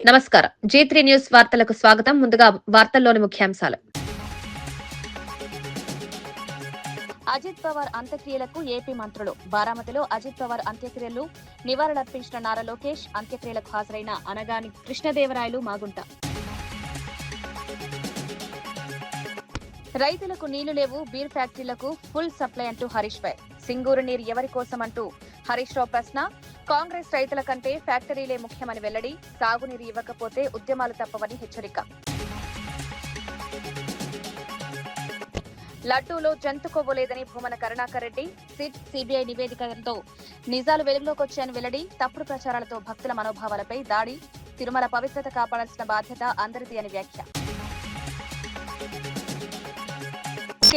నమస్కారం. G3 news వార్తలకు స్వాగతం. ముందుగా వార్తల్లోని ముఖ్యాంశాలు. అజిత్ పవార్ అంత్యక్రియలకు ఏపీ మంత్రులు. బారామతిలో అజిత్ పవార్ అంత్యక్రియలు నివాళులర్పించిన నారా లోకేష్, అంత్యక్రియలకు హాజరైన అనగాని కృష్ణదేవరాయలు మాగుంట. రైతులకు నీళ్లు లేవు, బీర్ ఫ్యాక్టరీలకు ఫుల్ సప్లై అంటూ హరీష్ రాయ్. సింగూరు నీరు ఎవరి కోసమంటూ హరీష్ రావు ప్రశ్న. కాంగ్రెస్ రైతుల కంటే ఫ్యాక్టరీలే ముఖ్యమని వెల్లడి. సాగునీరు ఇవ్వకపోతే ఉద్యమాలు తప్పవని హెచ్చరిక. లడ్డూలో జంతు కొవ్వు లేదని భూమన కరుణాకర్ రెడ్డి. సిట్ సిబిఐ నివేదికతో నిజాలు వెలుగులోకి వచ్చాయని వెల్లడి. తప్పుడు ప్రచారాలతో భక్తుల మనోభావాలపై దాడి. తిరుమల పవిత్రత కాపాడాల్సిన బాధ్యత అందరిది అని వ్యాఖ్య.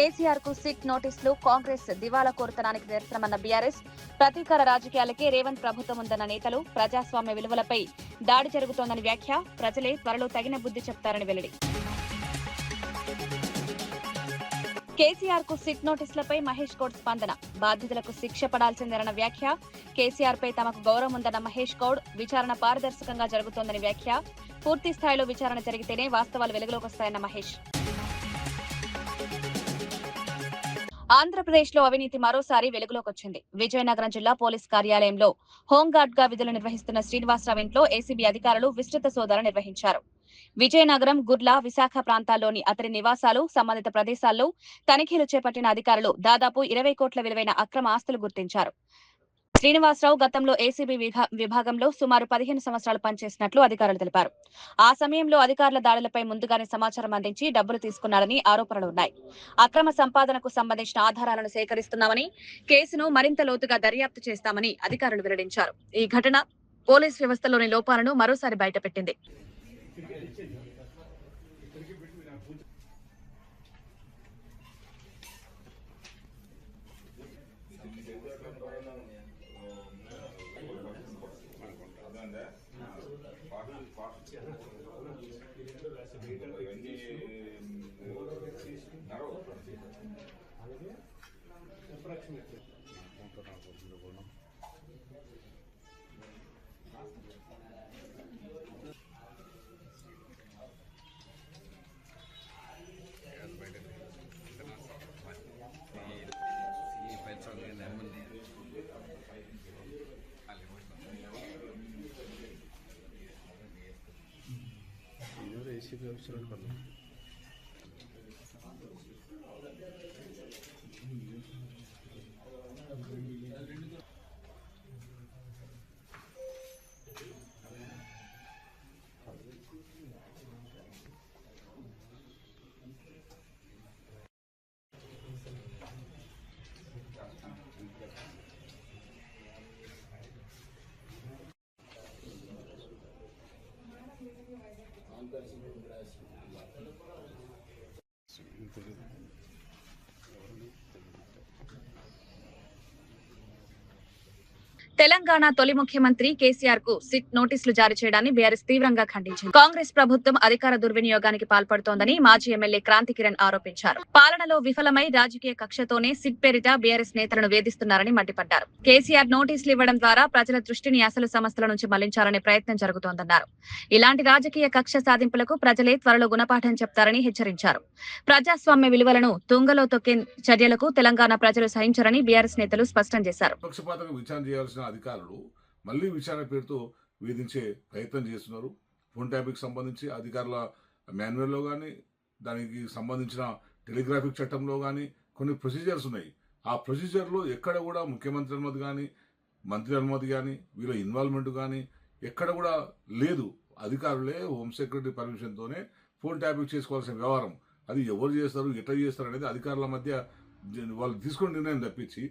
కేసీఆర్ కు సిట్ నోటీసులు. కాంగ్రెస్ దివాలా కోరుతనానికి నిరసనమన్న బీఆర్ఎస్. ప్రతీకార రాజకీయాలకే రేవంత్ ప్రభుత్వం ఉందన్న నేతలు. ప్రజాస్వామ్య విలువలపై దాడి జరుగుతోందని వ్యాఖ్య. ప్రజలే త్వరలో తగిన బుద్ధి చెప్తారని వెల్లడి. కేసీఆర్ కు సిట్ నోటీసులపై మహేష్ గౌడ్ స్పందన. బాధితులకు శిక్ష పడాల్సిందేనన్న వ్యాఖ్య. కేసీఆర్ పై తమకు గౌరవం ఉందన్న మహేష్ గౌడ్. విచారణ పారదర్శకంగా జరుగుతోందని వ్యాఖ్య. పూర్తి స్థాయిలో విచారణ జరిగితేనే వాస్తవాలు వెలుగులోకి వస్తాయన్న మహేష్. ఆంధ్రప్రదేశ్ లో అవినీతి మరోసారి వెలుగులోకి వచ్చింది. విజయనగరం జిల్లా పోలీస్ కార్యాలయంలో హోంగార్డ్ గా విధులు నిర్వహిస్తున్న శ్రీనివాసరావు ఇంట్లో ఏసీబీ అధికారులు విస్తృత సోదాలు నిర్వహించారు. విజయనగరం, గుర్ల, విశాఖ ప్రాంతాల్లోని అతడి నివాసాలు, సంబంధిత ప్రదేశాల్లో తనిఖీలు చేపట్టిన అధికారులు దాదాపు 20 కోట్ల విలువైన అక్రమ ఆస్తులు గుర్తించారు. శ్రీనివాసరావు గతంలో ఏసీబీ విభాగంలో సుమారు 15 సంవత్సరాలు పనిచేసినట్లు అధికారులు తెలిపారు. ఆ సమయంలో అధికారుల దాడులపై ముందుగానే సమాచారం అందించి డబ్బులు తీసుకున్నారని ఆరోపణలున్నాయి. అక్రమ సంపాదనకు సంబంధించిన ఆధారాలను సేకరిస్తున్నామని, కేసును మరింత లోతుగా దర్యాప్తు చేస్తామని అధికారులు వెల్లడించారు. ఈ ఘటన పోలీస్ వ్యవస్థలోని లోపాలను మరోసారి బయటపెట్టింది. తెలంగాణ తొలి ముఖ్యమంత్రి కేసీఆర్ కు సిట్ నోటీసులు జారీ చేయడాన్ని బీఆర్ఎస్ తీవ్రంగా ఖండించింది. కాంగ్రెస్ ప్రభుత్వం అధికార దుర్వినియోగానికి పాల్పడుతోందని మాజీ ఎమ్మెల్యే క్రాంతి కిరణ్ ఆరోపించారు. పాలనలో విఫలమై రాజకీయ కక్షతోనే సిట్ పేరిట బీఆర్ఎస్ నేతలను వేధిస్తున్నారని మండిపడ్డారు. కేసీఆర్ నోటీసులు ఇవ్వడం ద్వారా ప్రజల దృష్టిని అసలు సమస్యల నుంచి మళ్లించాలనే ప్రయత్నం జరుగుతోందన్నారు. ఇలాంటి రాజకీయ కక్ష సాధింపులకు ప్రజలే త్వరలో గుణపాఠం చెప్తారని హెచ్చరించారు. ప్రజాస్వామ్య విలువలను తుంగలో తొక్కే చర్యలకు తెలంగాణ ప్రజలు సహించరని బీఆర్ఎస్ నేతలు స్పష్టం చేశారు. అధికారులు మళ్లీ విచారణ పేరుతో వేధించే ప్రయత్నం చేస్తున్నారు. ఫోన్ ట్యాపింగ్ సంబంధించి అధికారుల మాన్యువల్లో కానీ, దానికి సంబంధించిన టెలిగ్రాఫిక్ చట్టంలో కానీ కొన్ని ప్రొసీజర్స్ ఉన్నాయి. ఆ ప్రొసీజర్లో ఎక్కడ కూడా ముఖ్యమంత్రి అనుమతి కానీ, మంత్రి అనుమతి కానీ, వీళ్ళ ఇన్వాల్వ్మెంట్ కానీ ఎక్కడ కూడా లేదు. అధికారులే హోమ్ సెక్రటరీ పర్మిషన్తోనే ఫోన్ ట్యాపింగ్ చేసుకోవాల్సిన వ్యవహారం. అది ఎవరు చేస్తారు, ఎట్లా చేస్తారు అనేది అధికారుల మధ్య వాళ్ళు తీసుకునే నిర్ణయం తప్పించి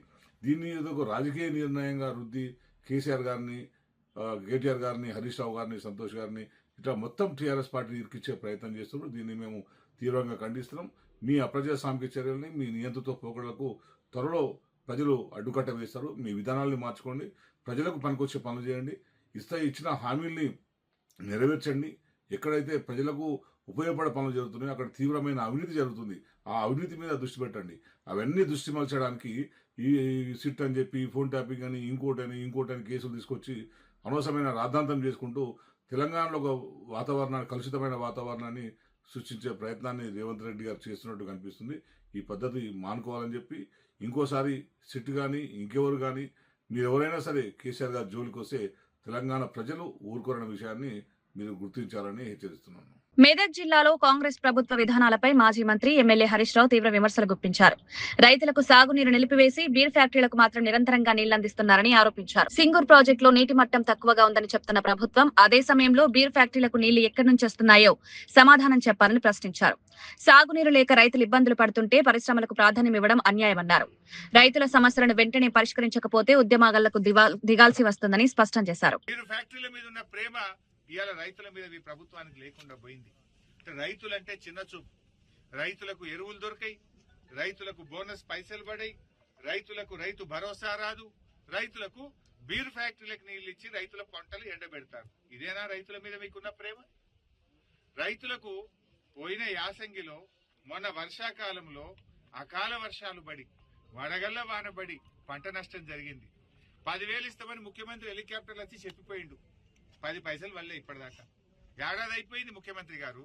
దీన్ని ఏదో ఒక రాజకీయ నిర్ణయంగా రుద్ది కేసీఆర్ గారిని, కేటీఆర్ గారిని, హరీష్ రావు గారిని, సంతోష్ గారిని ఇట్లా మొత్తం టీఆర్ఎస్ పార్టీని ఇరికిచ్చే ప్రయత్నం చేస్తున్నారు. దీన్ని మేము తీవ్రంగా ఖండిస్తున్నాం. మీ అప్రజాస్వామిక చర్యల్ని, మీ నియంత్రిత పోకడలకు త్వరలో ప్రజలు అడ్డుకట్ట వేస్తారు. మీ విధానాల్ని మార్చుకోండి, ప్రజలకు పనికొచ్చే పనులు చేయండి, ఇచ్చిన హామీల్ని నెరవేర్చండి. ఎక్కడైతే ప్రజలకు ఉపయోగపడే పనులు జరుగుతున్నాయో అక్కడ తీవ్రమైన అవినీతి జరుగుతుంది. ఆ అవినీతి మీద దృష్టి పెట్టండి. అవన్నీ దృష్టి మలచడానికి ఈ సిట్ అని చెప్పి, ఫోన్ ట్యాపింగ్ అని, ఇంకోటని కేసులు తీసుకొచ్చి అనవసరమైన రాద్ధాంతం చేసుకుంటూ తెలంగాణలో ఒక వాతావరణాన్ని, కలుషితమైన వాతావరణాన్ని సృష్టించే ప్రయత్నాన్ని రేవంత్ రెడ్డి గారు చేస్తున్నట్టు కనిపిస్తుంది. ఈ పద్ధతి మానుకోవాలని చెప్పి ఇంకోసారి సిట్ కానీ ఇంకెవరు కానీ మీరెవరైనా సరే కేసీఆర్ గారి జోలికి వస్తే తెలంగాణ ప్రజలు ఊరుకోరన్న విషయాన్ని మీరు గుర్తించాలని హెచ్చరిస్తున్నాను. మెదక్ జిల్లాలో కాంగ్రెస్ ప్రభుత్వ విధానాలపై మాజీ మంత్రి ఎమ్మెల్యే హరీష్ రావు తీవ్ర విమర్శలు గుప్పించారు. రైతులకు సాగునీరు నిలిపివేసి బీర్ ఫ్యాక్టరీలకు మాత్రం నిరంతరంగా నీళ్లందిస్తున్నారని ఆరోపించారు. సింగూర్ ప్రాజెక్టులో నీటి మట్టం తక్కువగా ఉందని చెప్తున్న ప్రభుత్వం అదే సమయంలో బీర్ ఫ్యాక్టరీలకు నీళ్లు ఎక్కడి నుంచి వస్తున్నాయో సమాధానం చెప్పాలని ప్రశ్నించారు. సాగునీరు లేక రైతులు ఇబ్బందులు పడుతుంటే పరిశ్రమలకు ప్రాధాన్యం ఇవ్వడం అన్యాయమన్నారు. రైతుల సమస్యలను వెంటనే పరిష్కరించకపోతే ఉద్యమాలకు దిగాల్సి వస్తుందని స్పష్టం చేశారు. ఇవాళ రైతుల మీద ఈ ప్రభుత్వానికి లేకుండా పోయింది. రైతులంటే చిన్న చూపు. రైతులకు ఎరువులు దొరికాయి, రైతులకు బోనస్ పైసలు పడాయి, రైతులకు రైతు భరోసా రాదు, రైతులకు బీర్ ఫ్యాక్టరీలకు నీళ్లు ఇచ్చి రైతుల పంటలు ఎండబెడతారు. ఇదేనా రైతుల మీద మీకున్న ప్రేమ? రైతులకు పోయిన యాసంగిలో మొన్న వర్షాకాలంలో అకాల వర్షాలు పడి వడగళ్ల వానబడి పంట నష్టం జరిగింది. 10,000 ఇస్తామని ముఖ్యమంత్రి హెలికాప్టర్లు వచ్చి చెప్పిపోయిండు. 10 పైసలు వల్లే ఇప్పటిదాకా. ఏడాది అయిపోయింది ముఖ్యమంత్రి గారు.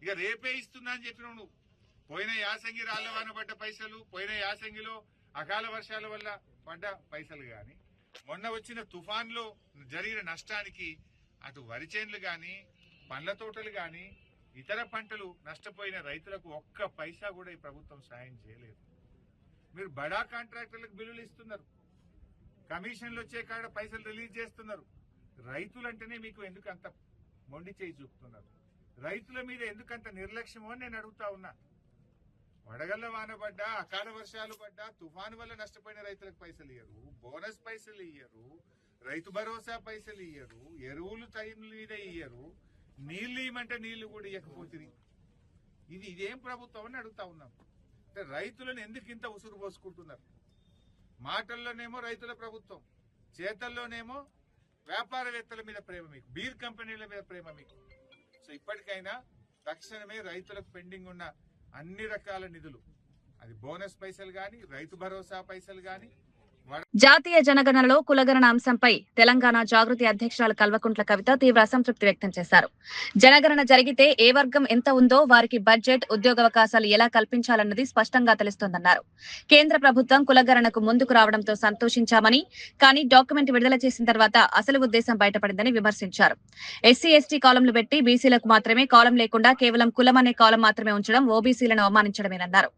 ఇక రేపే ఇస్తున్నా అని చెప్పిన నువ్వు. పోయిన యాసంగి రాళ్ల వాన పడ్డ పైసలు, పోయిన యాసంగిలో అకాల వర్షాల వల్ల పడ్డ పైసలు గాని, మొన్న వచ్చిన తుఫాన్లో జరిగిన నష్టానికి అటు వరి చేన్లు గాని, పండ్ల తోటలు గాని, ఇతర పంటలు నష్టపోయిన రైతులకు ఒక్క పైసా కూడా ఈ ప్రభుత్వం సాయం చేయలేదు. మీరు బడా కాంట్రాక్టర్లకు బిల్లులు ఇస్తున్నారు, కమిషన్లు వచ్చే కాడ పైసలు రిలీజ్ చేస్తున్నారు. రైతులంటేనే మీకు ఎందుకు అంత మొండి చేయి చూపుతున్నారు? రైతుల మీద ఎందుకంత నిర్లక్ష్యమో అని నేను అడుగుతా ఉన్నా. వడగళ్ల వాన పడ్డా, అకాల వర్షాలు పడ్డా, తుఫాను వల్ల నష్టపోయిన రైతులకు పైసలు ఇయ్యరు, బోనస్ పైసలు ఇయ్యరు, రైతు భరోసా పైసలు ఇయ్యరు, ఎరువులు టైం మీద ఇయ్యరు, నీళ్లు ఇవ్వమంటే నీళ్లు కూడా ఇవ్వకపోతుంది. ఇదేం ప్రభుత్వం అని అడుగుతా ఉన్నాం. రైతులను ఎందుకు ఇంత ఉసురు పోసుకుంటున్నారు? మాటల్లోనేమో రైతుల ప్రభుత్వం, చేతల్లోనేమో వ్యాపారవేత్తల మీద ప్రేమ మీకు, బీర్ కంపెనీల మీద ప్రేమ మీకు. సో ఇప్పటికైనా తక్షణమే రైతులకు పెండింగ్ ఉన్న అన్ని రకాల నిధులు, అది బోనస్ పైసలు గాని, రైతు భరోసా పైసలు గాని. జాతీయ జనగణనలో కులగణన అంశంపై తెలంగాణ జాగృతి అధ్యక్షురాలు కల్వకుంట్ల కవిత తీవ్ర అసంతృప్తి వ్యక్తం చేశారు. జనగణన జరిగితే ఏ వర్గం ఎంత ఉందో వారికి బడ్జెట్, ఉద్యోగావకాశాలు ఎలా కల్పించాలన్నది స్పష్టంగా తెలుస్తోందన్నారు. కేంద్ర ప్రభుత్వం కులగణనకు ముందుకు రావడంతో సంతోషించామని, కానీ డాక్యుమెంట్ విడుదల చేసిన తర్వాత అసలు ఉద్దేశం బయటపడిందని విమర్శించారు. ఎస్సీ, ఎస్టీ కాలంలు పెట్టి బీసీలకు మాత్రమే కాలం లేకుండా కేవలం కులం అనే కాలం మాత్రమే ఉంచడం ఓబీసీలను అవమానించడమేనన్నారు.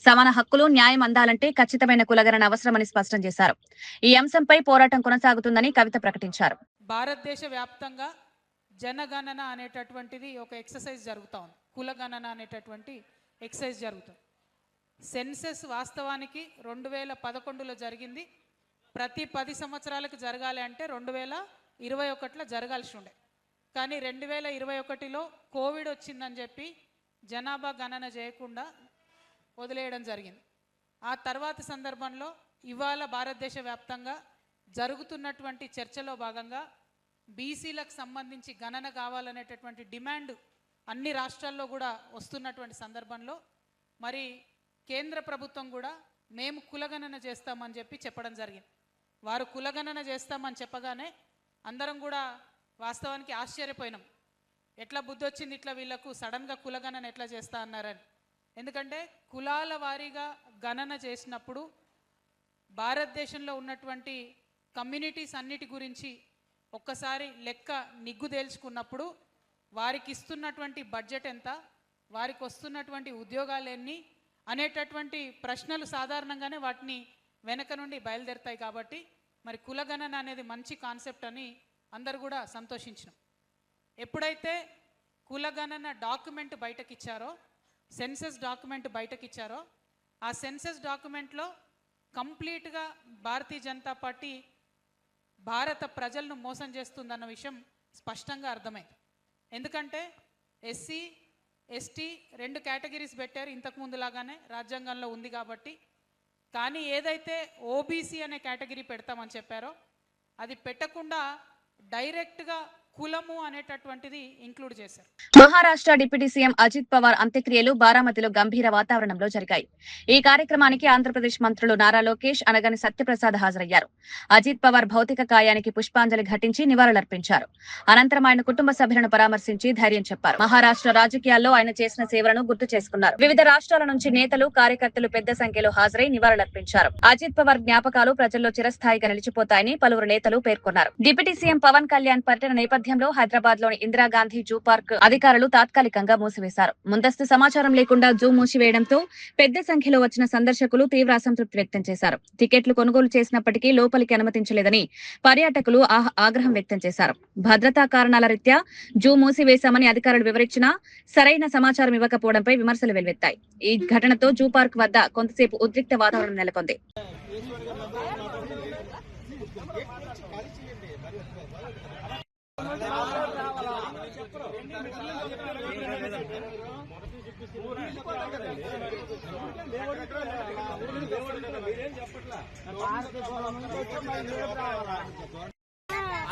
సమాన హక్కులు, న్యాయం అందాలంటే ఖచ్చితమైన కులగణన అవసరమని స్పష్టం చేశారు. ఈ అంశంపై పోరాటం కొనసాగుతుందని కవిత ప్రకటించారు. భారతదేశ వ్యాప్తంగా జనగణన అనేటటువంటిది ఒక ఎక్సర్సైజ్ జరుగుతూ ఉంది. కులగణన అనేటటువంటి ఎక్సర్సైజ్ జరుగుతుంది. సెన్సెస్ వాస్తవానికి 2011లో జరిగింది. ప్రతి 10 సంవత్సరాలకు జరగాలి అంటే 2021లో జరగాల్సి ఉండే. కానీ 2021లో కోవిడ్ వచ్చిందని చెప్పి జనాభా గణన చేయకుండా వదిలేయడం జరిగింది. ఆ తర్వాత సందర్భంలో ఇవాళ భారతదేశ వ్యాప్తంగా జరుగుతున్నటువంటి చర్చలో భాగంగా బీసీలకు సంబంధించి గణన కావాలనేటటువంటి డిమాండ్ అన్ని రాష్ట్రాల్లో కూడా వస్తున్నటువంటి సందర్భంలో మరి కేంద్ర ప్రభుత్వం కూడా మేము కులగణన చేస్తామని చెప్పడం జరిగింది. వారు కులగణన చేస్తామని చెప్పగానే అందరం కూడా వాస్తవానికి ఆశ్చర్యపోయినాం. ఎట్లా బుద్ధి వచ్చింది ఇట్లా వీళ్ళకు సడన్గా కులగణన ఎట్లా చేస్తా అన్నారని. ఎందుకంటే కులాల వారీగా గణన చేసినప్పుడు భారతదేశంలో ఉన్నటువంటి కమ్యూనిటీస్ అన్నిటి గురించి ఒక్కసారి లెక్క నిగ్గు తేల్చుకున్నప్పుడు వారికి ఇస్తున్నటువంటి బడ్జెట్ ఎంత, వారికి వస్తున్నటువంటి ఉద్యోగాలు ఎన్ని అనేటటువంటి ప్రశ్నలు సాధారణంగానే వాటిని వెనక నుండి బయలుదేరుతాయి. కాబట్టి మరి కులగణన అనేది మంచి కాన్సెప్ట్ అని అందరు కూడా సంతోషించినాం. ఎప్పుడైతే కులగణన డాక్యుమెంట్ బయటకిచ్చారో, సెన్సస్ డాక్యుమెంట్ బయటకిచ్చారో, ఆ సెన్సస్ డాక్యుమెంట్లో కంప్లీట్గా భారతీయ జనతా పార్టీ భారత ప్రజలను మోసం చేస్తుందన్న విషయం స్పష్టంగా అర్థమైంది. ఎందుకంటే ఎస్సీ, ఎస్టీ 2 కేటగిరీస్ పెట్టారు ఇంతకుముందు లాగానే రాజ్యాంగంలో ఉంది కాబట్టి. కానీ ఏదైతే ఓబీసీ అనే కేటగిరీ పెడతామని చెప్పారో అది పెట్టకుండా డైరెక్ట్గా కులము అనేటటువంటిది ఇంక్లూడ్ చేశారు. మహారాష్ట్ర డిప్యూటీ సీఎం అజిత్ పవార్ అంత్యక్రియలు బారామతిలో గంభీర వాతావరణంలో జరిగాయి. ఈ కార్యక్రమానికి ఆంధ్రప్రదేశ్ మంత్రులు నారా లోకేష్, అనగాని సత్యప్రసాద్ హాజరయ్యారు. అజిత్ పవార్ భౌతిక కాయానికి పుష్పాంజలి ఘటించి నివాళులర్పించారు. అనంతరం ఆయన కుటుంబ సభ్యులను పరామర్శించి ధైర్యం చెప్పారు. మహారాష్ట్ర రాజకీయాల్లో ఆయన చేసిన సేవలను గుర్తు చేసుకున్నారు. వివిధ రాష్ట్రాల నుంచి నేతలు, కార్యకర్తలు పెద్ద సంఖ్యలో హాజరై నివాళులర్పించారు. అజిత్ పవార్ జ్ఞాపకాలు ప్రజల్లో చిరస్థాయిగా నిలిచిపోతాయని పలువురు నేతలు పేర్కొన్నారు. డిప్యూటీ సీఎం పవన్ కళ్యాణ్ పర్యటన నేపథ్యంలో హైదరాబాద్ లోని ఇందిరాగాంధీ జూ పార్క్ అధికారులు తాత్కాలికంగా మూసివేశారు. ముందస్తు సమాచారం లేకుండా జూ మూసివేయడంతో పెద్ద సంఖ్యలో వచ్చిన సందర్శకులు తీవ్ర అసంతృప్తి వ్యక్తం చేశారు. టికెట్లు కొనుగోలు చేసినప్పటికీ లోపలికి అనుమతించలేదని పర్యాటకులు ఆగ్రహం వ్యక్తం చేశారు. భద్రతా కారణాల రీత్యా జూ మూసివేశామని అధికారులు వివరించినా సరైన సమాచారం ఇవ్వకపోవడంపై విమర్శలు వెల్లువెత్తాయి. ఈ ఘటనతో జూ పార్క్ వద్ద కొంతసేపు ఉద్రిక్త వాతావరణం నెలకొంది.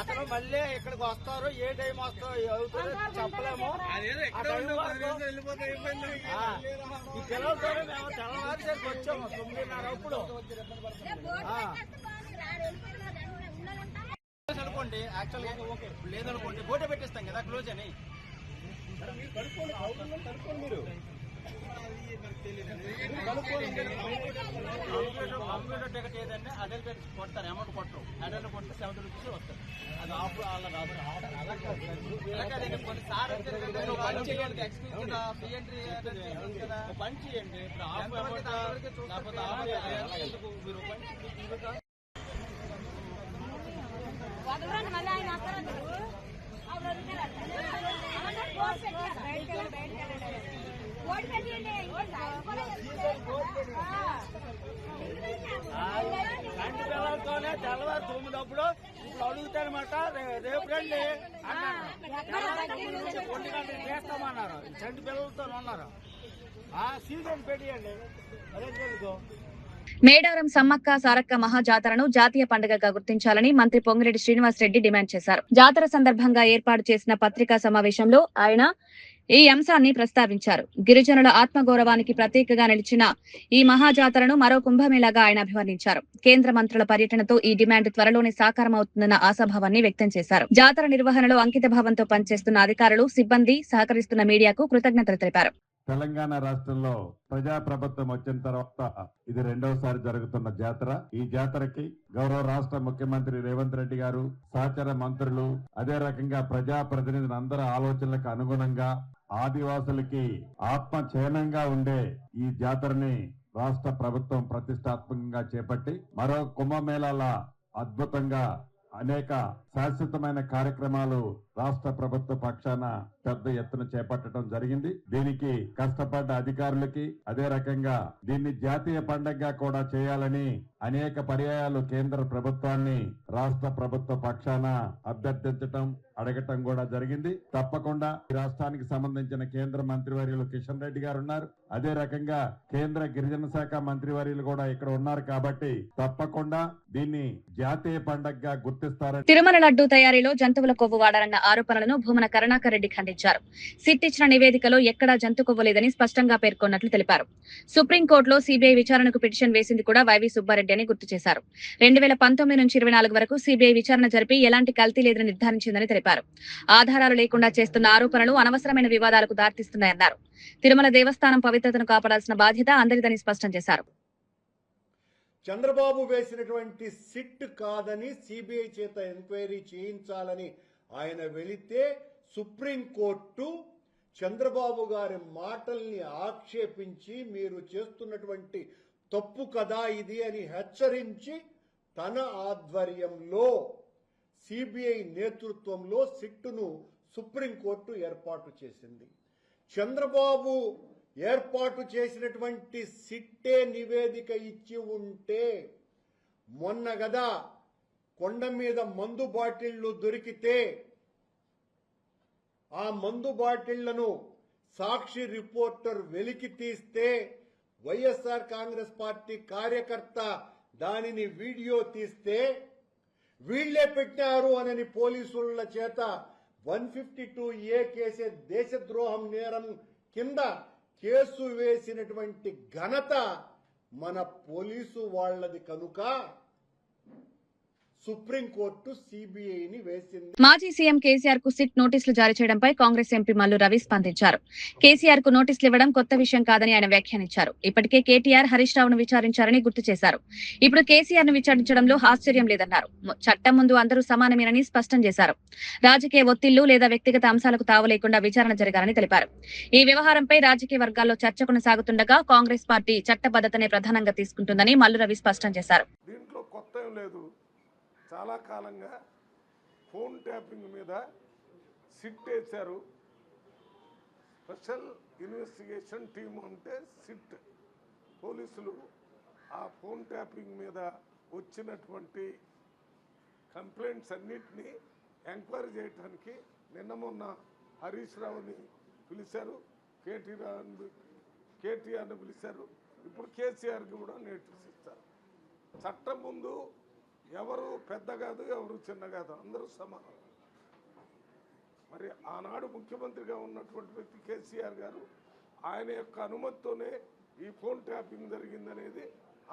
అసలు మళ్ళీ ఇక్కడికి వస్తారు, ఏ టైం వస్తారో అవుతారో చెప్పలేము. ఈ పిల్లలతో మేము తెల్లవారుసరికి వచ్చాము 9:30 అప్పుడు అనుకోండి. యాక్చువల్గా లేదనుకోండి ఫోటో పెట్టిస్తాం కదా క్లోజ్ అని. మీరు కంప్యూటర్ టికెట్ ఏదంటే అడల్ట్ కొడతారు, అమౌంట్ కొట్టరు. అడల్ట్ కొట్టి 70 రూపీస్ వస్తారు. అది ఆఫ్ అలా రాదు. కొన్నిసార్లు పంచ్ చేయండి. ఇప్పుడు ఆఫ్ అమౌంట్ లేకపోతే మీరు పంచి పిల్లలతోనే తెల్లవారు 9 అప్పుడు ఇప్పుడు అడుగుతారన్నమాట. రేపు రండి అన్నారు. 1 గంటకి చేస్తామన్నారు. చంటి పిల్లలతో ఉన్నారు. సీజన్ పెట్టియండి. అదే తెలుగు. మేడారం సమ్మక్క సారక్క మహాజాతరను జాతీయ పండుగగా గుర్తించాలని మంత్రి పొంగిరెడ్డి శ్రీనివాస్ రెడ్డి డిమాండ్ చేశారు. జాతర సందర్భంగా ఏర్పాటు చేసిన పత్రికా సమావేశంలో ఆయన ఈ అంశాన్ని ప్రస్తావించారు. గిరిజనుల ఆత్మగౌరవానికి ప్రతీకగా నిలిచిన ఈ మహాజాతరను మరో కుంభమేళాగా ఆయన అభివర్ణించారు. కేంద్ర మంత్రుల పర్యటనతో ఈ డిమాండ్ త్వరలోనే సాకారమవుతుందన్న ఆశాభావాన్ని వ్యక్తం చేశారు. జాతర నిర్వహణలో అంకిత భావంతో పనిచేస్తున్న అధికారులు, సిబ్బంది, సహకరిస్తున్న మీడియాకు కృతజ్ఞతలు తెలిపారు. తెలంగాణ రాష్ట్రంలో ప్రజాప్రభుత్వం వచ్చిన తర్వాత ఇది 2వసారి జరుగుతున్న జాతర. ఈ జాతరకి గౌరవ రాష్ట్ర ముఖ్యమంత్రి రేవంత్ రెడ్డి గారు, సహచర మంత్రులు, అదే రకంగా ప్రజాప్రతినిధులు అందరి ఆలోచనలకు అనుగుణంగా ఆదివాసులకి ఆత్మ చిహ్నంగా ఉండే ఈ జాతరని రాష్ట్ర ప్రభుత్వం ప్రతిష్టాత్మకంగా చేపట్టి మరో కుంభమేళాల అద్భుతంగా అనేక శాశ్వతమైన కార్యక్రమాలు రాష్ట్ర ప్రభుత్వ పక్షాన పెద్ద ఎత్తున చేపట్టడం జరిగింది. దీనికి కష్టపడ్డ అధికారులకి, అదే రకంగా దీన్ని జాతీయ పండుగగా కూడా చేయాలని అనేక పర్యాయాలు కేంద్ర ప్రభుత్వాన్ని రాష్ట్ర ప్రభుత్వ పక్షాన అభ్యర్థించటం, అడగటం కూడా జరిగింది. తప్పకుండా ఈ రాష్ట్రానికి సంబంధించిన కేంద్ర మంత్రివర్యులు కిషన్ రెడ్డి గారు ఉన్నారు. అదే రకంగా కేంద్ర గిరిజన శాఖ మంత్రివర్యులు కూడా ఇక్కడ ఉన్నారు. కాబట్టి తప్పకుండా దీన్ని జాతీయ పండుగగా గుర్తిస్తారని. తిరుమల లడ్డూ తయారీలో జంతువుల కొవ్వు వాడారన్న ఆరోపణలను భూమన కరుణాకర్ రెడ్డి ఖండించారు. సిట్ ఇచ్చిన నివేదికలో ఎక్కడా జంతు కొవ్వు లేదని స్పష్టంగా పేర్కొన్నట్లు తెలిపారు. సుప్రీంకోర్టులో సీబీఐ విచారణకు పిటిషన్ వేసింది కూడా వైవి సుబ్బారెడ్డి అని గుర్తు చేశారు. 2019 నుంచి 24 వరకు సీబీఐ విచారణ జరిపి ఎలాంటి కల్తీ లేదని నిర్ధారించిందని తెలిపారు. ఆధారాలు లేకుండా చేస్తున్న ఆరోపణలు అనవసరమైన వివాదాలకు దారితీస్తున్నాయన్నారు. తిరుమల దేవస్థానం పవిత్రతను కాపాడాల్సిన బాధ్యత అందరిదని స్పష్టం చేశారు. చంద్రబాబు వేసినటువంటి సిట్ కాదని సిబిఐ చేత ఎంక్వైరీ చేయించాలని ఆయన వెళితే సుప్రీంకోర్టు చంద్రబాబు గారి మాటల్ని ఆక్షేపించి మీరు చేస్తున్నటువంటి తప్పు కదా ఇది అని హెచ్చరించి తన ఆధ్వర్యంలో సిబిఐ నేతృత్వంలో సిట్టును సుప్రీంకోర్టు ఏర్పాటు చేసింది. చంద్రబాబు ఏర్పాటు చేసినటువంటి సిట్టే నివేదిక ఇచ్చి ఉంటే మొన్న గదా కొండ మీద మందు బాటిళ్లు దొరికితే ఆ మందు బాటిళ్లను సాక్షి రిపోర్టర్ వెలికి తీస్తే వైఎస్ఆర్ కాంగ్రెస్ పార్టీ కార్యకర్త దానిని వీడియో తీస్తే వీళ్లే పెట్టారు అని పోలీసుల చేత 152A కేసే దేశద్రోహం నేరం కింద కేసు వేసినటువంటి ఘనత మన పోలీసు వాళ్ళది కనుక సుప్రీంకోర్టు సిబిఐని వేసింది. మాజీ సీఎం కేసీఆర్ కు సిట్ నోటీసులు జారీ చేయడంపై కాంగ్రెస్ ఎంపీ మల్లు రవి స్పందించారు. కేసీఆర్ కు నోటీసులు ఇవ్వడం కొత్త విషయం కాదని ఆయన వ్యాఖ్యానించారు. ఇప్పటికే కేటీఆర్ హరీష్ రావును విచారించారని గుర్తు చేశారు. ఇప్పుడు కేసీఆర్ ను విచారించడంలో ఆశ్చర్యం లేదన్నారు. చట్టం ముందు అందరూ సమానమేనని స్పష్టం చేశారు. రాజకీయ ఒత్తిళ్లు లేదా వ్యక్తిగత అంశాలకు తావు లేకుండా విచారణ జరగాలని తెలిపారు. ఈ వ్యవహారంపై రాజకీయ వర్గాల్లో చర్చ కొనసాగుతుండగా కాంగ్రెస్ పార్టీ చట్టబద్ధతనే ప్రధానంగా తీసుకుంటుందని మల్లు రవి స్పష్టం చేశారు. దీంట్లో కొత్త ఏం లేదు. చాలా కాలంగా ఫోన్ ట్యాపింగ్ మీద సిట్ వేశారు. స్పెషల్ ఇన్వెస్టిగేషన్ టీం అంటే సిట్ పోలీసులు ఆ ఫోన్ ట్యాపింగ్ మీద వచ్చినటువంటి కంప్లైంట్స్ అన్నిటినీ ఎంక్వైరీ చేయడానికి నిన్న మొన్న హరీష్ రావుని పిలిచారు, కేటీఆర్ని పిలిచారు. ఇప్పుడు కేసీఆర్కి కూడా నోటీస్ ఇస్తారు. చట్టం ముందు ఎవరు పెద్ద కాదు, ఎవరు చిన్న కాదు, అందరూ సమానం. మరి ఆనాడు ముఖ్యమంత్రిగా ఉన్నటువంటి వ్యక్తి కేసీఆర్ గారు ఆయన యొక్క అనుమతితోనే ఈ ఫోన్ ట్యాపింగ్ జరిగిందనేది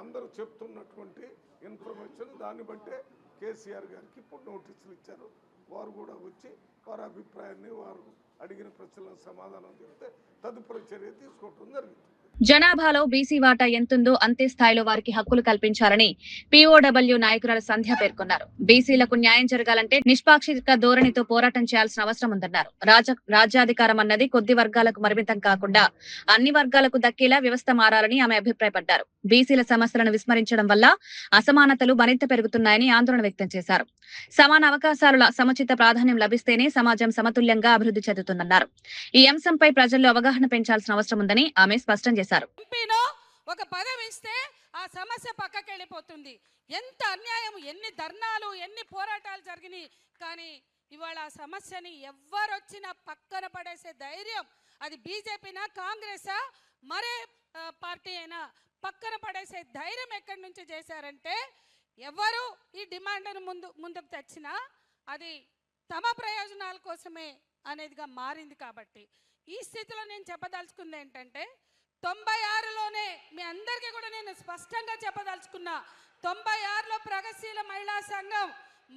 అందరూ చెప్తున్నటువంటి ఇన్ఫర్మేషన్. దాన్ని బట్టే కేసీఆర్ గారికి ఇప్పుడు నోటీసులు ఇచ్చారు. వారు కూడా వచ్చి వారి అభిప్రాయాన్ని వారు అడిగిన ప్రశ్నలకు సమాధానం చెప్తే తదుపరి చర్య తీసుకోవడం జరిగింది. జనాభాలో బీసీ వాటా ఎంతుందో అంతే స్థాయిలో వారికి హక్కులు కల్పించాలని పీఓడబ్ల్యూ నాయకురాలు సంధ్య పేర్కొన్నారు. బీసీలకు న్యాయం జరగాలంటే నిష్పాక్షిక ధోరణితో పోరాటం చేయాల్సిన అవసరం ఉందన్నారు. రాజ్యాధికారం అన్నది కొద్ది వర్గాలకు పరిమితం కాకుండా అన్ని వర్గాలకు దక్కేలా వ్యవస్థ మారాలని ఆమె అభిప్రాయపడ్డారు. బీసీల సమస్యలను విస్మరించడం వల్ల అసమానతలు మరింత పెరుగుతున్నాయని ఆందోళన వ్యక్తం చేశారు. సమాన అవకాశాల సముచిత ప్రాధాన్యం లభిస్తేనే సమాజం సమతుల్యంగా అభివృద్ధి చెందుతుందన్నారు. ఈ అంశంపై ప్రజల్లో అవగాహన పెంచాల్సిన అవసరం ఉందని ఆమె స్పష్టం చేశారు. ఎంపీలో ఒక పదవి ఇస్తే ఆ సమస్య పక్కకి వెళ్ళిపోతుంది. ఎంత అన్యాయం, ఎన్ని ధర్నాలు, ఎన్ని పోరాటాలు జరిగినాయి. కానీ ఇవాళ ఆ సమస్యని ఎవ్వరొచ్చినా పక్కన పడేసే ధైర్యం, అది బీజేపీనా కాంగ్రెసా మరే పార్టీ అయినా పక్కన పడేసే ధైర్యం ఎక్కడి నుంచి చేశారంటే, ఎవరు ఈ డిమాండ్ను ముందుకు తెచ్చినా అది తమ ప్రయోజనాల కోసమే అనేదిగా మారింది. కాబట్టి ఈ స్థితిలో నేను చెప్పదలుచుకుంది ఏంటంటే, 96లోనే మీ అందరికీ కూడా నేను స్పష్టంగా చెప్పదలుచుకున్నా, 96లో ప్రగతిశీల మహిళా సంఘం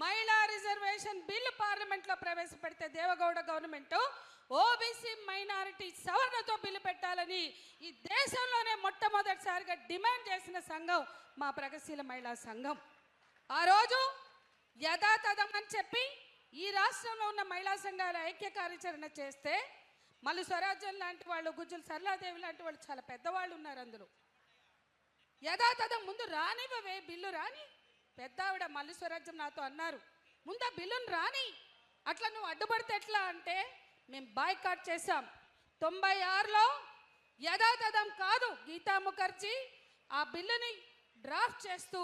మహిళా రిజర్వేషన్ బిల్లు పార్లమెంట్లో ప్రవేశపెడితే Deve Gowda government OBC minority సవరణతో bill పెట్టాలని ఈ దేశంలోనే మొట్టమొదటిసారిగా డిమాండ్ చేసిన సంఘం మా ప్రగతిశీల మహిళా సంఘం. ఆ రోజు యథాతథం అని చెప్పి ఈ రాష్ట్రంలో ఉన్న మహిళా సంఘాల ఐక్య కార్యాచరణ చేస్తే మల్లు స్వరాజ్యం లాంటి వాళ్ళు, గుజ్జుల సరళాదేవి లాంటి వాళ్ళు చాలా పెద్దవాళ్ళు ఉన్నారు అందులో. యథాతథం ముందు రానివ్వవే బిల్లు రాని, పెద్దావిడ మల్లు స్వరాజ్యం నాతో అన్నారు, ముందు ఆ బిల్లును రాని, అట్లా నువ్వు అడ్డుపడితే ఎట్లా అంటే మేము బాయ్కాట్ చేశాం. 96లో యథాతథం కాదు, గీతా ముఖర్జీ ఆ బిల్లుని డ్రాఫ్ట్ చేస్తూ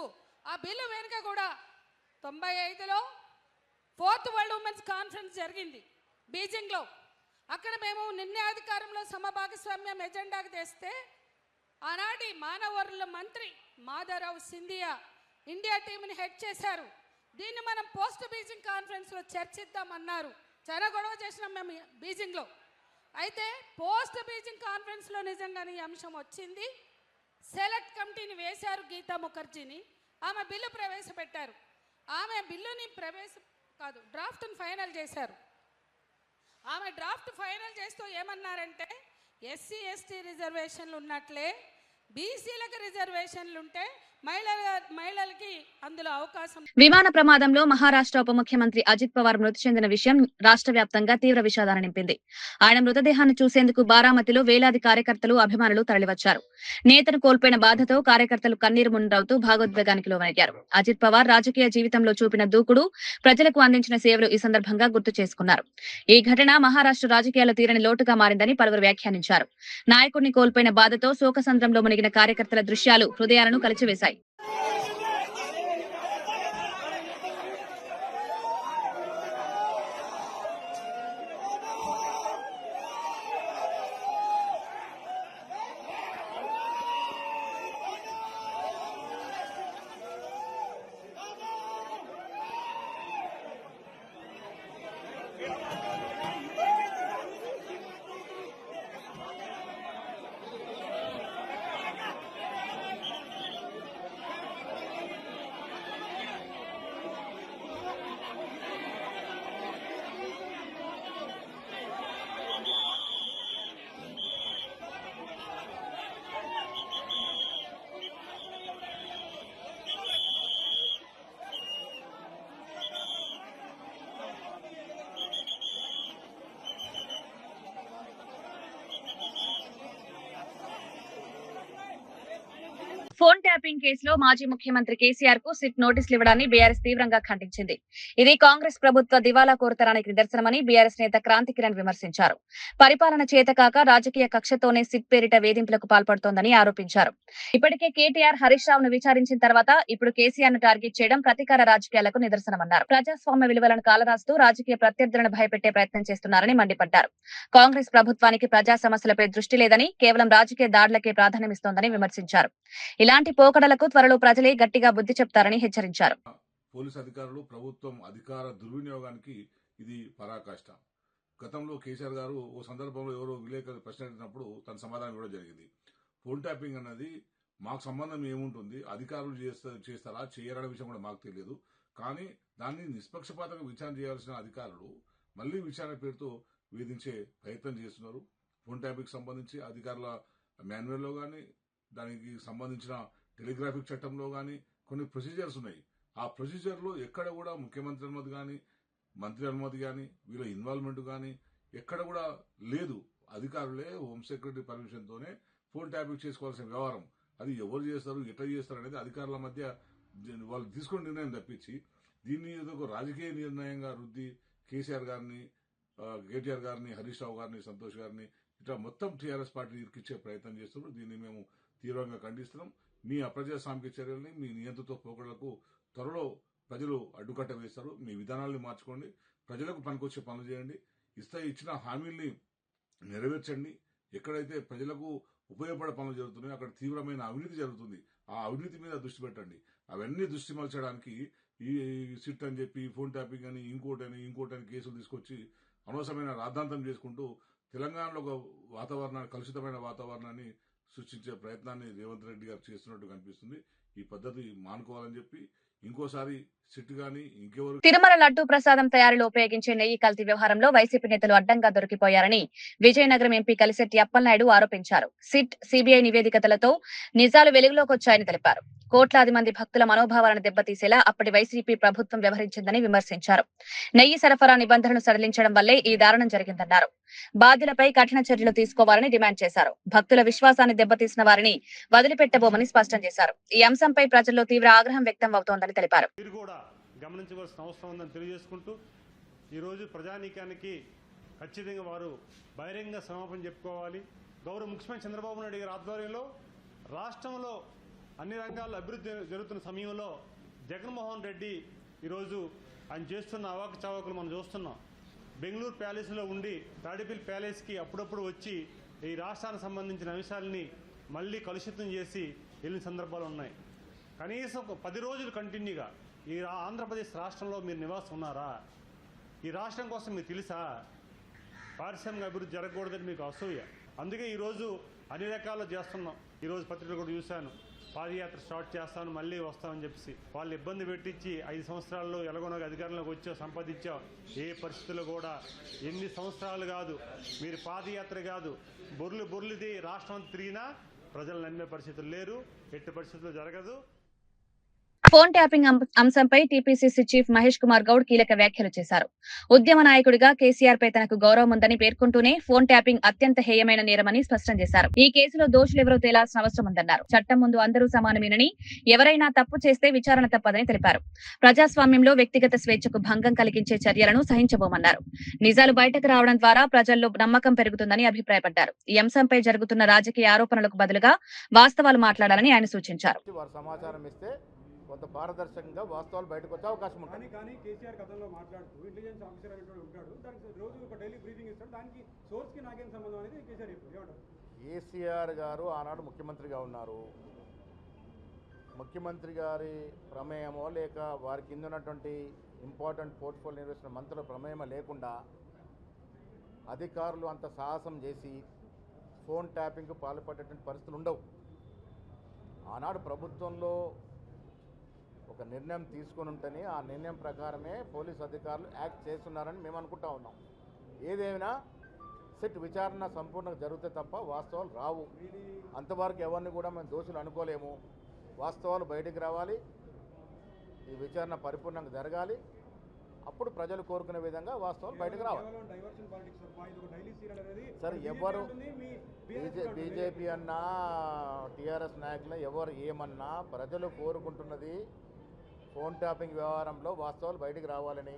ఆ బిల్లు వెనుక కూడా 95లో 4th వరల్డ్ ఉమెన్స్ కాన్ఫరెన్స్ జరిగింది బీజింగ్లో. అక్కడ మేము నిర్ణయాధికారంలో సమభాగస్వామ్యం ఎజెండాకు తెస్తే ఆనాటి మానవ వనరుల మంత్రి మాధవరావు సింధియా ఇండియా టీంని హెడ్ చేశారు. దీన్ని మనం పోస్ట్ బీజింగ్ కాన్ఫరెన్స్లో చర్చిద్దామన్నారు. చాలా గొడవ చేసినాం మేము బీజింగ్లో. అయితే పోస్ట్ బీజింగ్ కాన్ఫరెన్స్లో నిజంగానే ఈ అంశం వచ్చింది. సెలెక్ట్ కమిటీని వేశారు గీతా ముఖర్జీని, ఆమె బిల్లు ప్రవేశపెట్టారు. ఆమె బిల్లుని డ్రాఫ్ట్ని ఫైనల్ చేశారు. ఆమె డ్రాఫ్ట్ ఫైనల్ చేస్తూ ఏమన్నారంటే, ఎస్సీ ఎస్టీ రిజర్వేషన్లు ఉన్నట్లే బీసీలకు రిజర్వేషన్లు ఉంటే మహిళలకి అందులో అవకాశం. విమాన ప్రమాదంలో మహారాష్ట్ర ఉప ముఖ్యమంత్రి అజిత్ పవార్ మృతి చెందిన విషయం రాష్ట్ర వ్యాప్తంగా తీవ్ర విషాదాన్ని నింపింది. ఆయన మృతదేహాన్ని చూసేందుకు బారామతిలో వేలాది కార్యకర్తలు, అభిమానులు తరలివచ్చారు. నేతను కోల్పోయిన బాధతో కార్యకర్తలు కన్నీరు మున్నీరవుతూ భావోద్వేగానికి లోనయ్యారు. అజిత్ పవార్ రాజకీయ జీవితంలో చూపిన దూకుడు, ప్రజలకు అందించిన సేవలు ఈ సందర్భంగా గుర్తు చేసుకున్నారు. ఈ ఘటన మహారాష్ట్ర రాజకీయాల్లో తీరని లోటుగా మారిందని పలువురు వ్యాఖ్యానించారు. నాయకుడిని కోల్పోయిన బాధతో శోకసంద్రంలో మునిగిన కార్యకర్తల దృశ్యాలు హృదయాలను కలిచివేశాయి. ట్యాపింగ్ కేసులో మాజీ ముఖ్యమంత్రి కేసీఆర్ కు సిట్ నోటీసులు ఇవ్వడాన్ని బీఆర్ఎస్ తీవ్రంగా ఖండించింది. ఇది కాంగ్రెస్ ప్రభుత్వ దివాలా కోరుతనానికి నిదర్శనమని బీఆర్ఎస్ నేత క్రాంతి కిరణ్ విమర్శించారు. పరిపాలన చేతకాక రాజకీయ కక్షతోనే సిట్ పేరిట వేధింపులకు పాల్పడుతోందని ఆరోపించారు. ఇప్పటికే కేటీఆర్ హరీష్ రావును విచారించిన తర్వాత ఇప్పుడు కేసీఆర్ ను టార్గెట్ చేయడం ప్రతీకార రాజకీయాలకు నిదర్శనమన్నారు. ప్రజాస్వామ్య విలువలను కాలరాస్తూ రాజకీయ ప్రత్యర్థులను భయపెట్టే ప్రయత్నం చేస్తున్నారని మండిపడ్డారు. కాంగ్రెస్ ప్రభుత్వానికి ప్రజా సమస్యలపై దృష్టి లేదని, కేవలం రాజకీయ దాడులకే ప్రాధాన్యమిస్తోందని విమర్శించారు. ఇలాంటి పోకడలకు త్వరలో ప్రజలే గట్టిగా బుద్ధి చెప్తారని హెచ్చరించారు. పోలీసు అధికారులు ప్రభుత్వం అధికార దుర్వినియోగానికి ఇది పరాకాష్ట. గతంలో కేసీఆర్ గారు ఓ సందర్భంలో ఎవరో విలేకరులు ప్రశ్న అడిగినప్పుడు తన సమాధానం ఇవ్వడం జరిగింది. ఫోన్ ట్యాపింగ్ అన్నది మాకు సంబంధం ఏముంటుంది, అధికారులు చేస్తారా చేయరనే విషయం కూడా మాకు తెలియదు. కానీ దాన్ని నిష్పక్షపాతంగా విచారణ చేయాల్సిన అధికారులు మళ్లీ విచారణ పేరుతో వేధించే ప్రయత్నం చేస్తున్నారు. ఫోన్ ట్యాపింగ్ సంబంధించి అధికారుల మాన్యువల్లో కానీ, దానికి సంబంధించిన టెలిగ్రాఫిక్ చట్టంలో కానీ కొన్ని ప్రొసీజర్స్ ఉన్నాయి. ఆ ప్రొసీజర్లో ఎక్కడ కూడా ముఖ్యమంత్రి అనుమతి కానీ, మంత్రి అనుమతి కానీ, వీళ్ళ ఇన్వాల్వ్మెంట్ కానీ ఎక్కడ కూడా లేదు. అధికారులే హోమ్ సెక్రటరీ పర్మిషన్తోనే ఫోన్ ట్యాపింగ్ చేసుకోవాల్సిన వ్యవహారం. అది ఎవరు చేస్తారు, ఎట్లా చేస్తారు అనేది అధికారుల మధ్య వాళ్ళు తీసుకున్న నిర్ణయం తప్పించి దీన్ని ఏదో ఒక రాజకీయ నిర్ణయంగా రుద్ది కేసీఆర్ గారిని, కేటీఆర్ గారిని, హరీష్ రావు గారిని, సంతోష్ గారిని ఇట్లా మొత్తం టీఆర్ఎస్ పార్టీ ఇరికిచ్చే ప్రయత్నం చేస్తున్నారు. దీన్ని మేము తీవ్రంగా ఖండిస్తున్నాం. మీ అప్రజాస్వామిక చర్యల్ని, మీ నియంత్రిత పోకడలకు త్వరలో ప్రజలు అడ్డుకట్ట వేస్తారు. మీ విధానాల్ని మార్చుకోండి, ప్రజలకు పనికొచ్చే పనులు చేయండి, ఇచ్చిన హామీల్ని నెరవేర్చండి. ఎక్కడైతే ప్రజలకు ఉపయోగపడే పనులు జరుగుతున్నాయో అక్కడ తీవ్రమైన అవినీతి జరుగుతుంది. ఆ అవినీతి మీద దృష్టి పెట్టండి. అవన్నీ దృష్టి మలచడానికి ఈ సిట్ అని చెప్పి, ఫోన్ ట్యాపింగ్ అని, ఇంకోటని కేసులు తీసుకొచ్చి అనవసరమైన రాద్ధాంతం చేసుకుంటూ తెలంగాణలో ఒక వాతావరణాన్ని, కలుషితమైన వాతావరణాన్ని సృష్టించే ప్రయత్నాన్ని రేవంత్ రెడ్డి గారు చేస్తున్నట్టు కనిపిస్తుంది. ఈ పద్ధతి మానుకోవాలని చెప్పి ఇంకోసారి సిట్ గాని ఇంకెవరు తిరుమల లడ్డూ ప్రసాదం తయారీలో ఉపయోగించే నెయ్యి కల్తీ వ్యవహారంలో వైసీపీ నేతలు అడ్డంగా దొరికిపోయారని విజయనగరం ఎంపీ కలిశెట్టి అప్పలనాయుడు ఆరోపించారు. సిట్, సిబిఐ నివేదికలతో నిజాలు వెలుగులోకి వచ్చాయని తెలిపారు. కోట్లాది మంది భక్తుల మనోభావాలను దెబ్బతీసేలా అప్పటి వైసీపీ ప్రభుత్వం వ్యవహరించిందని విమర్శించారు. నెయ్యి సరఫరా నిబంధనలు సడలించడం వల్లే ఈ దారుణం జరిగిందన్నారు. బాధ్యులపై కఠిన చర్యలు తీసుకోవాలని డిమాండ్ చేశారు. భక్తుల విశ్వాసాన్ని దెబ్బతీసిన వారిని వదిలిపెట్టబోమని స్పష్టం చేశారు. ఈ అంశంపై ప్రజల్లో తీవ్ర ఆగ్రహం వ్యక్తం అవుతోందని తెలిపారు. గమనించవలసిన అవసరం ఉందని తెలియజేసుకుంటూ ఈరోజు ప్రజానీకానికి ఖచ్చితంగా వారు బహిరంగ క్షమాపణ చెప్పుకోవాలి. గౌరవ ముఖ్యమంత్రి చంద్రబాబు నాయుడు గారి ఆధ్వర్యంలో రాష్ట్రంలో అన్ని రంగాల్లో అభివృద్ధి జరుగుతున్న సమయంలో జగన్మోహన్ రెడ్డి ఈరోజు ఆయన చేస్తున్న అవాకచవాకులు మనం చూస్తున్నాం. బెంగళూరు ప్యాలెస్లో ఉండి తాడేపల్లి ప్యాలెస్కి అప్పుడప్పుడు వచ్చి ఈ రాష్ట్రానికి సంబంధించిన అంశాలని మళ్ళీ కలుషితం చేసి వెళ్ళిన సందర్భాలు ఉన్నాయి. కనీసం ఒక 10 రోజులు కంటిన్యూగా ఈ ఆంధ్రప్రదేశ్ రాష్ట్రంలో మీరు నివాసం ఉన్నారా? ఈ రాష్ట్రం కోసం మీకు తెలుసా? పారిశ్రామిక అభివృద్ధి జరగకూడదని మీకు అసూయ. అందుకే ఈరోజు అన్ని రకాలు చేస్తున్నాం. ఈరోజు పత్రికలు కూడా చూశాను, పాదయాత్ర స్టార్ట్ చేస్తాను, మళ్ళీ వస్తామని చెప్పేసి వాళ్ళు ఇబ్బంది పెట్టించి 5 సంవత్సరాల్లో ఎలాగోనగా అధికారంలోకి వచ్చావు, సంపాదించావు. ఏ పరిస్థితుల్లో కూడా ఎన్ని సంవత్సరాలు కాదు, మీరు పాదయాత్ర కాదు, బొర్లుది రాష్ట్రం తిరిగినా ప్రజలు నమ్మే పరిస్థితులు లేరు. ఎట్టి పరిస్థితుల్లో జరగదు. ఫోన్ ట్యాపింగ్ అంశంపై టీపీసీసీ చీఫ్ మహేష్ కుమార్ గౌడ్ కీలక వ్యాఖ్యలు చేశారు. ఉద్యమ నాయకుడిగా కేసీఆర్ పై తనకు గౌరవం ఉందని పేర్కొంటూనే ఫోన్ ట్యాపింగ్ అత్యంత హేయమైన నేరమని స్పష్టం చేశారు. ఈ కేసులో దోషులెవరో తేలాల్సిన అవసరం ఉందన్నారు. చట్టం ముందు అందరూ సమానమేనని, ఎవరైనా తప్పు చేస్తే విచారణ తప్పదని తెలిపారు. ప్రజాస్వామ్యంలో వ్యక్తిగత స్వేచ్ఛకు భంగం కలిగించే చర్యలను సహించబోమన్నారు. నిజాలు బయటకు రావడం ద్వారా ప్రజల్లో నమ్మకం పెరుగుతుందని అభిప్రాయపడ్డారు. ఈ అంశంపై జరుగుతున్న రాజకీయ ఆరోపణలకు బదులుగా వాస్తవాలు మాట్లాడాలని ఆయన సూచించారు. కొంత పారదర్శకంగా వాస్తవాలు బయటకు వచ్చే అవకాశం ఉంటుంది. కానీ కేసీఆర్ గతంలో మాట్లాడుతూ ఇంటెలిజెన్స్ ఆఫీసర్ అనేటువంటి ఉంటాడు, దానికి రోజు ఒక డైలీ బ్రీఫింగ్ ఇస్తాడు, దానికి సోర్స్కి నాకేం సంబంధం అనేది కేసీఆర్ చెప్పారు. కేసీఆర్ గారు ఆనాడు ముఖ్యమంత్రిగా ఉన్నారు. ముఖ్యమంత్రి గారి ప్రమేయమో లేక వారి కింద ఉన్నటువంటి ఇంపార్టెంట్ పోర్ట్ఫోలియో నిర్వహిస్తున్న మంత్రుల ప్రమేయమో లేకుండా అధికారులు అంత సాహసం చేసి ఫోన్ ట్యాపింగ్కు పాల్పడేటువంటి పరిస్థితులు ఉండవు. ఆనాడు ప్రభుత్వంలో ఒక నిర్ణయం తీసుకొని ఉంటేనే ఆ నిర్ణయం ప్రకారమే పోలీసు అధికారులు యాక్ట్ చేస్తున్నారని మేము అనుకుంటా ఉన్నాం. ఏదేమైనా సిట్ విచారణ సంపూర్ణంగా జరిగితే తప్ప వాస్తవాలు రావు. అంతవరకు ఎవరిని కూడా మేము దోషులు అనుకోలేము. వాస్తవాలు బయటికి రావాలి, ఈ విచారణ పరిపూర్ణంగా జరగాలి. అప్పుడు ప్రజలు కోరుకునే విధంగా వాస్తవాలు బయటకు రావాలి. కేవలం డైవర్షన్ పాలిటిక్స్ తప్ప ఇది ఒక డైలీ సీరియల్ అనేది సరే, ఎవరు బీజేపీ అన్నా టీఆర్ఎస్ నాయకులు ఎవరు ఏమన్నా ప్రజలు కోరుకుంటున్నది ఫోన్ ట్యాపింగ్ వ్యవహారంలో వాస్తవాలు బయటికి రావాలని.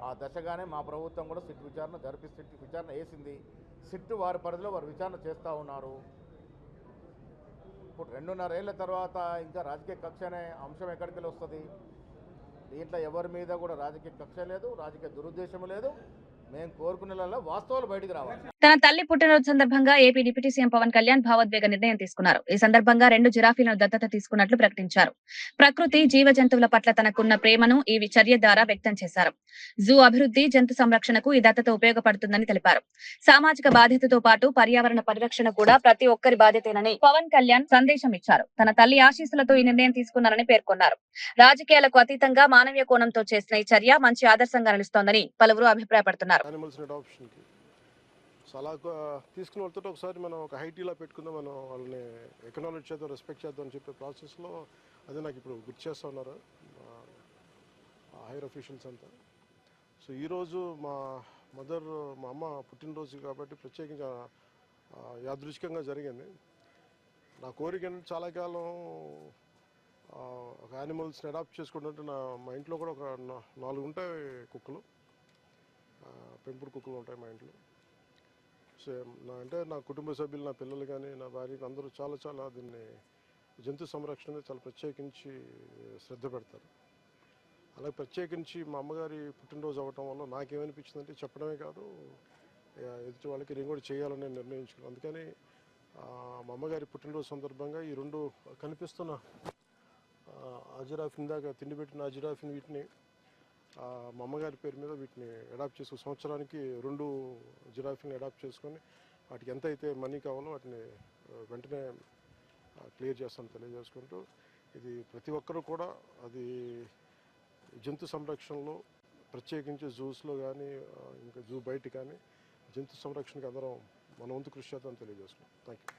ఆ దశగానే మా ప్రభుత్వం కూడా సిట్ విచారణ వేసింది. సిట్ వారి పరిధిలో వారు విచారణ చేస్తూ ఉన్నారు. ఇప్పుడు 2.5 ఏళ్ల తర్వాత ఇంకా రాజకీయ కక్ష అనే అంశం ఎక్కడికి వస్తుంది? దీంట్లో ఎవరి మీద కూడా రాజకీయ కక్ష లేదు, రాజకీయ దురుద్దేశం లేదు. మేము కోరుకునేలా వాస్తవాలు బయటికి రావాలి. తన తల్లి పుట్టినరోజు సందర్భంగా AP deputy CM Pawan Kalyan భావోద్వేగ నిర్ణయం తీసుకున్నారు. ఈ సందర్భంగా 2 జిరాఫీలను దత్తత తీసుకున్నట్లు ప్రకటించారు. ప్రకృతి జీవ జంతువుల పట్ల తనకున్న ప్రేమను ఈ చర్య ద్వారా వ్యక్తం చేశారు. జూ అభివృద్ధి, జంతు సంరక్షణకు ఈ దత్తత ఉపయోగపడుతుందని తెలిపారు. సామాజిక బాధ్యతతో పాటు పర్యావరణ పరిరక్షణ కూడా ప్రతి ఒక్కరి బాధ్యతేనని పవన్ కళ్యాణ్ సందేశం ఇచ్చారు. తన తల్లి ఆశీస్సులతో ఈ నిర్ణయం తీసుకున్నారని పేర్కొన్నారు. రాజకీయాలకు అతీతంగా మానవీయ కోణంతో చేసిన ఈ చర్య మంచి ఆదర్శంగా నిలుస్తోందని పలువురు అభిప్రాయపడుతున్నారు. యానిమల్స్ అడాప్షన్కి సో అలా తీసుకుని వెళ్తుంటే ఒకసారి మనం ఒక హైటీలా పెట్టుకుందాం, మనం వాళ్ళని ఎకనాలజీ చేద్దాం, రెస్పెక్ట్ చేద్దాం అని చెప్పే ప్రాసెస్లో అదే నాకు ఇప్పుడు గుర్తు చేస్తూ ఉన్నారు హైర్ అఫీషియల్స్ అంతా. సో ఈరోజు మా అమ్మ పుట్టినరోజు కాబట్టి ప్రత్యేకంగా యాదృచ్ఛికంగా జరిగింది. నా కోరిక ఏంటంటే చాలా కాలం ఒక యానిమల్స్ని అడాప్ట్ చేసుకుంటుంటే మా ఇంట్లో కూడా ఒక 4 ఉంటాయి కుక్కలు, పెంపుడు కుక్కలు ఉంటాయి మా ఇంట్లో. సో నా కుటుంబ సభ్యులు, నా పిల్లలు కానీ నా భార్య అందరూ చాలా దీన్ని జంతు సంరక్షణ మీద చాలా ప్రత్యేకించి శ్రద్ధ పెడతారు. అలాగే ప్రత్యేకించి మా అమ్మగారి పుట్టినరోజు అవ్వటం వల్ల నాకేమనిపించిందంటే చెప్పడమే కాదు, ఎదుటి వాళ్ళకి నేను కూడా చేయాలని నిర్ణయించుకున్నాను. అందుకని మా అమ్మగారి పుట్టినరోజు సందర్భంగా ఈ 2 కనిపిస్తున్న అజిరాఫ్, ఇందాక తిండి పెట్టిన అజిరాఫ్ని వీటిని మా అమ్మగారి పేరు మీద వీటిని అడాప్ట్ చేసుకుని సంవత్సరానికి 2 జిరాఫీని అడాప్ట్ చేసుకొని వాటికి ఎంత అయితే మనీ కావాలో వాటిని వెంటనే క్లియర్ చేస్తాను తెలియజేసుకుంటూ, ఇది ప్రతి ఒక్కరూ కూడా అది జంతు సంరక్షణలో ప్రత్యేకించి జూస్లో కానీ ఇంకా జూ బయట కానీ జంతు సంరక్షణకి అందరం మన వంతు కృషి చేద్దామని తెలియజేసుకున్నాం. Thank you.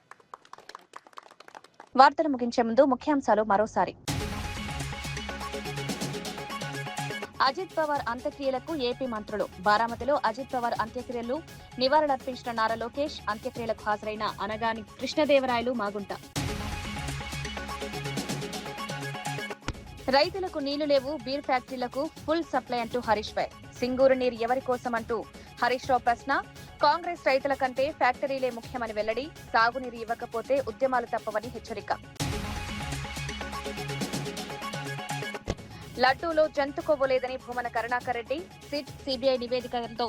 వార్తలు ముగించే ముందు ముఖ్యాంశాలు మరోసారి. అజిత్ పవార్ అంత్యక్రియలకు ఏపీ మంత్రులు. బారామతిలో అజిత్ పవార్ అంత్యక్రియలు నివాళులర్పించిన నారా లోకేష్. అంత్యక్రియలకు హాజరైన అనగాని కృష్ణదేవరాయలు, మాగుంట. రైతులకు నీళ్లు లేవు, బీర్ ఫ్యాక్టరీలకు ఫుల్ సప్లై అంటూ హరీష్ రావు. సింగూరు నీరు ఎవరి కోసం అంటూ హరీష్ రావు ప్రశ్న. కాంగ్రెస్ రైతుల కంటే ఫ్యాక్టరీలే ముఖ్యమని వెల్లడి. సాగునీరు ఇవ్వకపోతే ఉద్యమాలు తప్పవని హెచ్చరిక. లడ్డూలో జంతు కొవ్వు లేదని భూమన కరుణాకర్ రెడ్డి. సిట్, సిబిఐ నివేదికలతో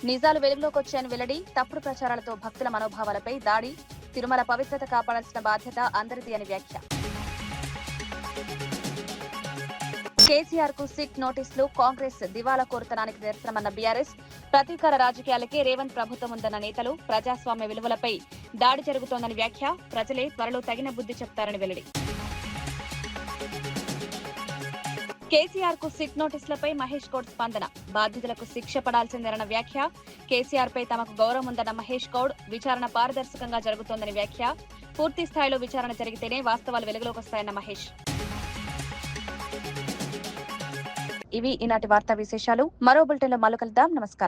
నిజాలు వెలుగులోకి వచ్చాయని వెల్లడి. తప్పుడు ప్రచారాలతో భక్తుల మనోభావాలపై దాడి. తిరుమల పవిత్రత కాపాడాల్సిన బాధ్యత అందరిది అని వ్యాఖ్య. కేసీఆర్ కు సిట్ నోటీసులు. కాంగ్రెస్ దివాలా కోరుతనానికి నిరసనమన్న బీఆర్ఎస్. ప్రతీకార రాజకీయాలకే రేవంత్ ప్రభుత్వం ఉందన్న నేతలు. ప్రజాస్వామ్య విలువలపై దాడి జరుగుతోందని వ్యాఖ్య. ప్రజలే త్వరలో తగిన బుద్ధి చెప్తారని వెల్లడి. కేసీఆర్ కు సిట్ నోటీసులపై మహేష్ గౌడ్ స్పందన. బాధితులకు శిక్ష పడాల్సిందేనన్న వ్యాఖ్య. కేసీఆర్ పై తమకు గౌరవం ఉందన్న మహేష్ గౌడ్. విచారణ పారదర్శకంగా జరుగుతోందని వ్యాఖ్య. పూర్తి స్థాయిలో విచారణ జరిగితేనే వాస్తవాలు వెలుగులోకి వస్తాయన్న మహేష్. ఇవి ఈనాటి వార్తా విశేషాలు. మరో బులెటిన్లో మళ్ళీ కలుద్దాం. నమస్కారం.